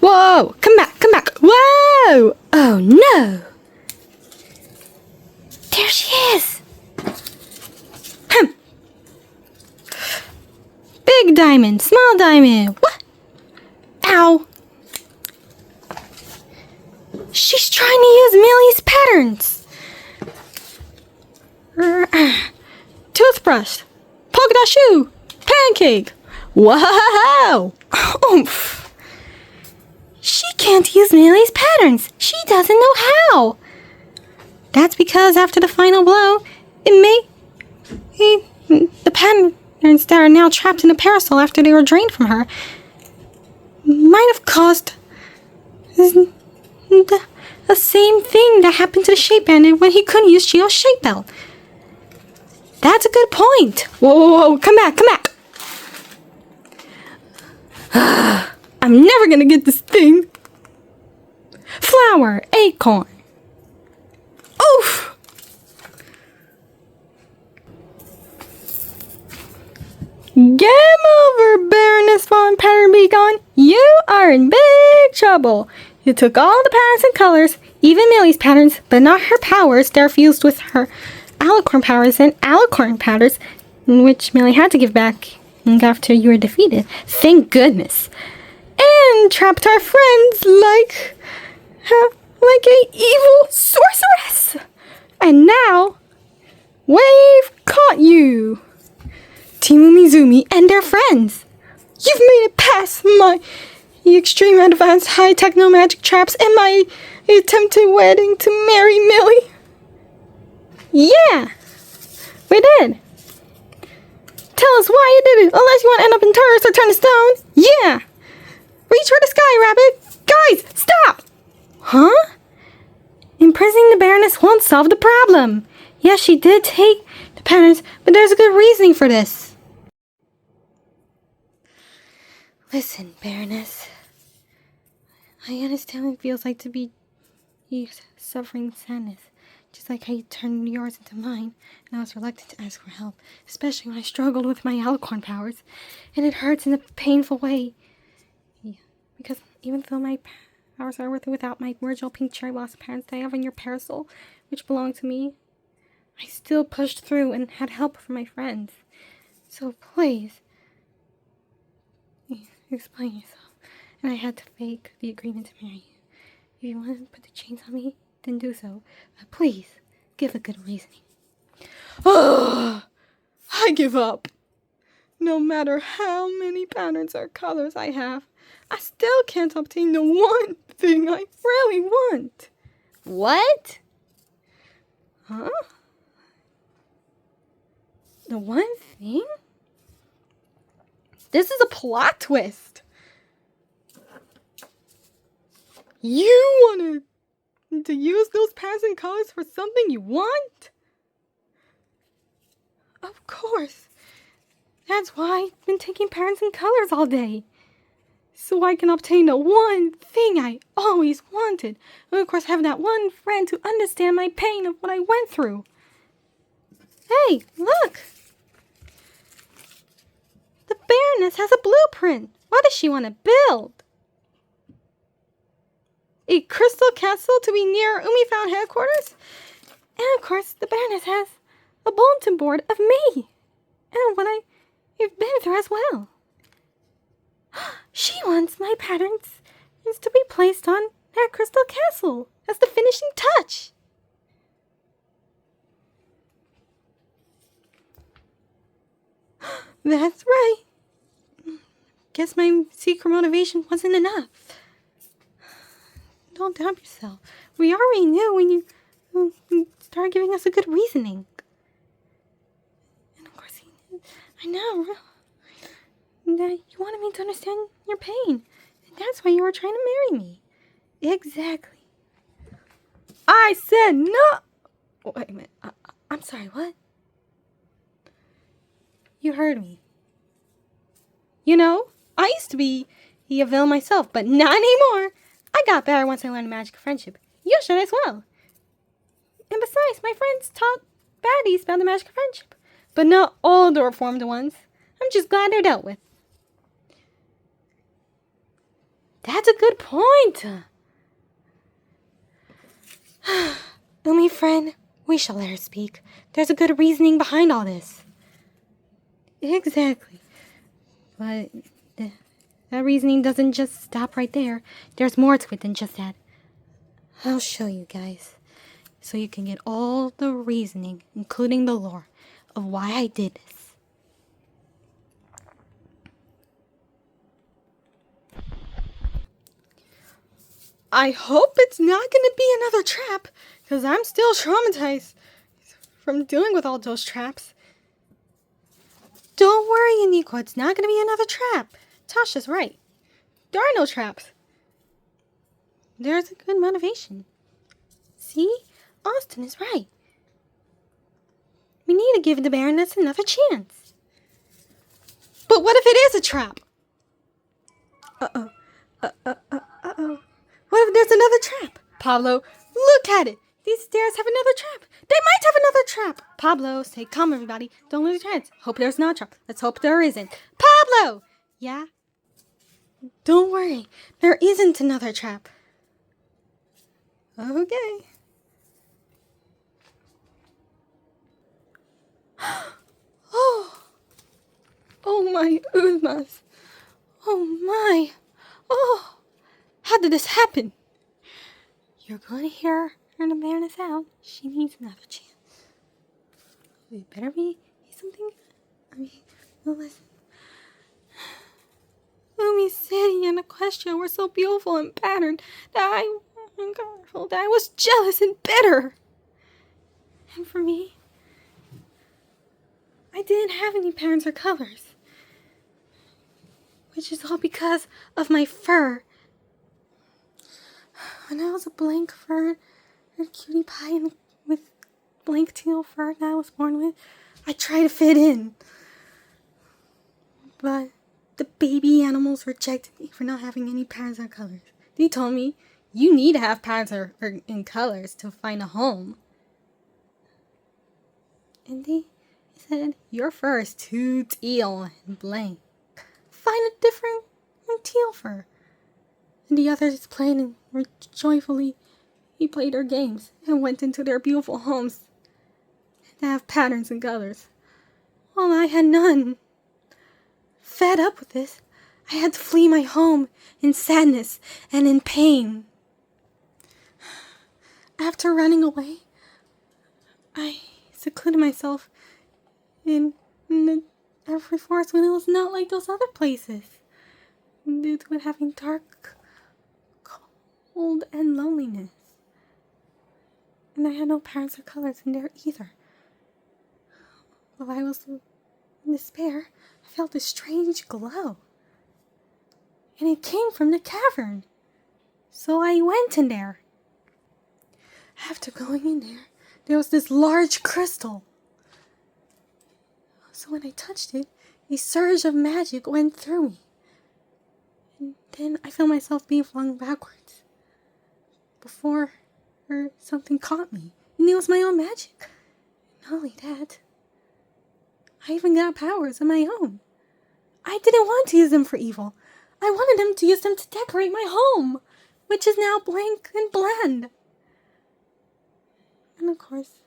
Whoa! Come back! Come back! Whoa! Oh no! There she is! Big diamond, small diamond. What? Ow! She's trying to use Millie's patterns. Toothbrush, polka dot shoe, pancake. Whoa! Oomph! She can't use Millie's patterns. She doesn't know how. That's because after the final blow, the patterns that are now trapped in a parasol after they were drained from her might have caused the same thing that happened to the Shape Bandit when he couldn't use Chio's Shape Belt. That's a good point. Whoa, whoa, whoa, come back, come back. I'm never gonna get this thing. Flower, acorn. Oof! Game over, Baroness von Patternbeacon. You are in big trouble. You took all the patterns and colors, even Millie's patterns, but not her powers. They're fused with her alicorn powers and alicorn patterns, which Millie had to give back after you were defeated. Thank goodness. And trapped our friends like a evil sorceress. And now, we've caught you. Team Umizoomi and their friends. You've made it past my extreme advanced high techno magic traps and my attempted wedding to marry Millie. Yeah, we did. Tell us why you did it, unless you want to end up in turrets or turn to stone. Yeah. Reach for the sky, Rabbit. Guys, stop. Huh? Imprisoning the Baroness won't solve the problem. Yes, she did take the patterns, but there's a good reasoning for this. Listen, Baroness. I understand what it feels like to be suffering sadness, just like how you turned yours into mine, and I was reluctant to ask for help, especially when I struggled with my alicorn powers, and it hurts in a painful way. Yeah, because even though my powers are without my original pink cherry blossom patterns that I have in your parasol, which belong to me, I still pushed through and had help from my friends. So please, explain yourself. And I had to fake the agreement to marry you. If you want to put the chains on me, then do so. But please, give a good reasoning. Oh, I give up. No matter how many patterns or colors I have, I still can't obtain the one thing I really want. What? Huh? The one thing? This is a plot twist. You wanted to use those patterns and colors for something you want? Of course. That's why I've been taking patterns and colors all day. So I can obtain the one thing I always wanted. And of course have that one friend to understand my pain of what I went through. Hey, look! The Baroness has a blueprint. What does she want to build? A crystal castle to be near Umifound headquarters? And of course, the Baroness has a bulletin board of me. And what I've been through as well. She wants my patterns to be placed on that crystal castle as the finishing touch. That's right. Guess my secret motivation wasn't enough. Don't doubt yourself. We already knew when you started giving us a good reasoning. And of course, I know that you wanted me to understand your pain. And that's why you were trying to marry me. Exactly. I said no! Wait a minute. I'm sorry, what? You heard me. You know, I used to be a villain myself, but not anymore. I got better once I learned the magic of friendship. You should as well. And besides, my friends taught baddies about the magic of friendship. But not all the reformed ones. I'm just glad they're dealt with. That's a good point. Umi, friend, we shall let her speak. There's a good reasoning behind all this. Exactly. But that reasoning doesn't just stop right there. There's more to it than just that. I'll show you guys, so you can get all the reasoning, including the lore, of why I did this. I hope it's not gonna be another trap, because I'm still traumatized from dealing with all those traps. Don't worry, Uniqua, it's not gonna be another trap. Tasha's right. There are no traps. There's a good motivation. See? Austin is right. We need to give the Baroness another chance. But what if it is a trap? Uh-oh. What if there's another trap? Pablo, look at it. These stairs have another trap. They might have another trap. Pablo, stay calm, everybody. Don't lose your heads. Hope there's not a trap. Let's hope there isn't. Pablo! Yeah? Don't worry. There isn't another trap. Okay. Oh my Uzmas. Oh my. Oh. How did this happen? You're going to hear her the Baroness out. She needs another chance. It better be something. Well, listen. Umi City and Equestria were so beautiful and patterned that I was jealous and bitter. And for me, I didn't have any patterns or colors. Which is all because of my fur. When I was a blank fur, a cutie pie with blank teal fur that I was born with, I tried to fit in. But the baby animals rejected me for not having any patterns or colors. They told me, you need to have patterns or in colors to find a home. And they said, your fur is too teal and blank. Find a different teal fur. And the others played and were joyfully. He played their games and went into their beautiful homes to have patterns and colors. While I had none. Fed up with this, I had to flee my home in sadness and in pain. After running away, I secluded myself in the every forest when it was not like those other places. Due to it having dark, cold, and loneliness. And I had no patterns or colors in there either. While I was in despair, I felt a strange glow. And it came from the cavern. So I went in there. After going in there, there was this large crystal. So when I touched it, a surge of magic went through me. And then I felt myself being flung backwards. Before something caught me. And it was my own magic. Not only that, I even got powers of my own. I didn't want to use them for evil. I wanted them to use them to decorate my home, which is now blank and bland. And of course,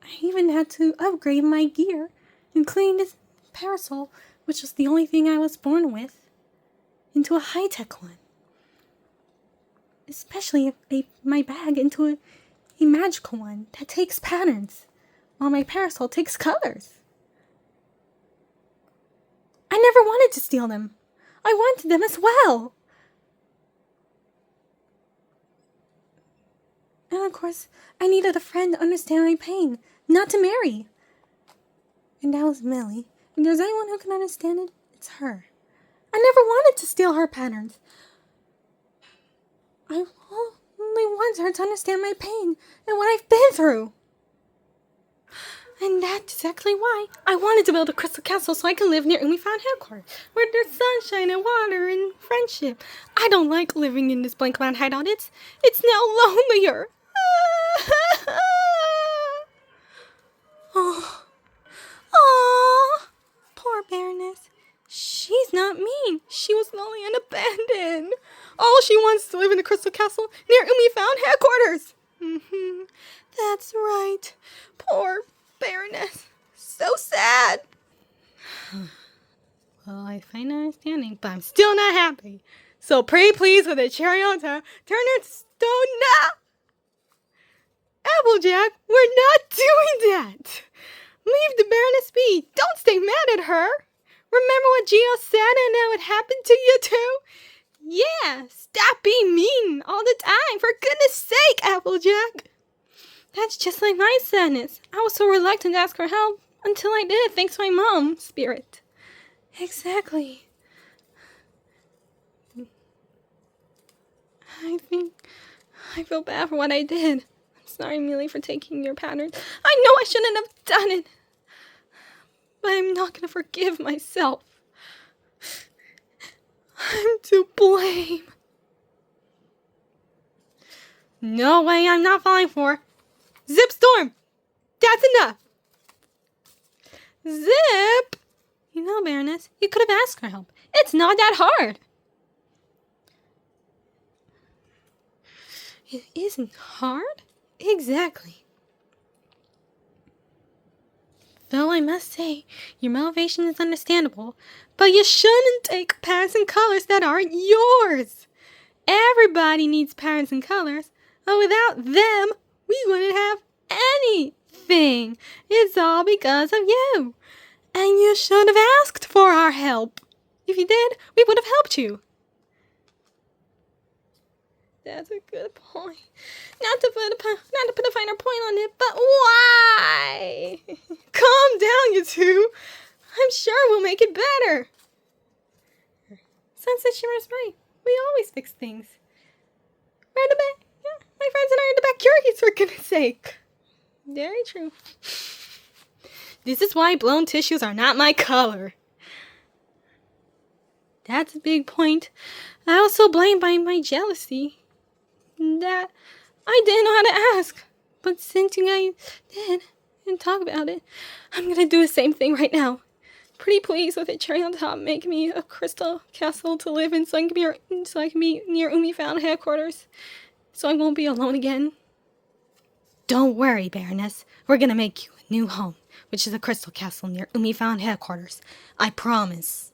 I even had to upgrade my gear, including this parasol, which was the only thing I was born with, into a high-tech one. Especially my bag into a magical one that takes patterns, while my parasol takes colors. I never wanted to steal them. I wanted them as well. And of course, I needed a friend to understand my pain, not to marry. And that was Millie. If there's anyone who can understand it, it's her. I never wanted to steal her patterns. I only want her to understand my pain and what I've been through. And that's exactly why I wanted to build a crystal castle so I can live near Umifound headquarters, where there's sunshine and water and friendship. I don't like living in this blank mound hideout. It's now lonelier. Oh, poor Baroness. She He's not mean. She was lonely and abandoned. All she wants is to live in the Crystal Castle near Umi Found headquarters. That's right. Poor Baroness. So sad. Well, I find understanding, but I'm still not happy. So pretty please with a cherry on top, turn her to stone now. Applejack, we're not doing that. Leave the Baroness be. Don't stay mad at her. Remember what Gio said and how it happened to you too? Yeah, stop being mean all the time. For goodness sake, Applejack. That's just like my sadness. I was so reluctant to ask for help until I did, thanks to my mom, Spirit. Exactly. I feel bad for what I did. I'm sorry, Millie, for taking your patterns. I know I shouldn't have done it. But I'm not going to forgive myself. I'm to blame. No way, I'm not falling for. Zip Storm! That's enough! Zip! You know, Baroness, you could have asked for help. It's not that hard. It isn't hard? Exactly. Though I must say, your motivation is understandable, but you shouldn't take patterns and colors that aren't yours. Everybody needs patterns and colors, but without them, we wouldn't have anything. It's all because of you. And you should have asked for our help. If you did, we would have helped you. That's a good point. Not to put a finer point on it, but why? Calm down, you two. I'm sure we'll make it better. Sunset Shimmer's right. We always fix things. We're in the back. Yeah, my friends and I are in the backyard, for goodness sake. Very true. This is why blown tissues are not my color. That's a big point. I also blame my jealousy. That I didn't know how to ask. But since you guys did and talk about it, I'm gonna do the same thing right now. Pretty please with a cherry on top, make me a crystal castle to live in so I can be near Umi Found headquarters. So I won't be alone again. Don't worry, Baroness. We're gonna make you a new home, which is a crystal castle near Umi Found headquarters. I promise.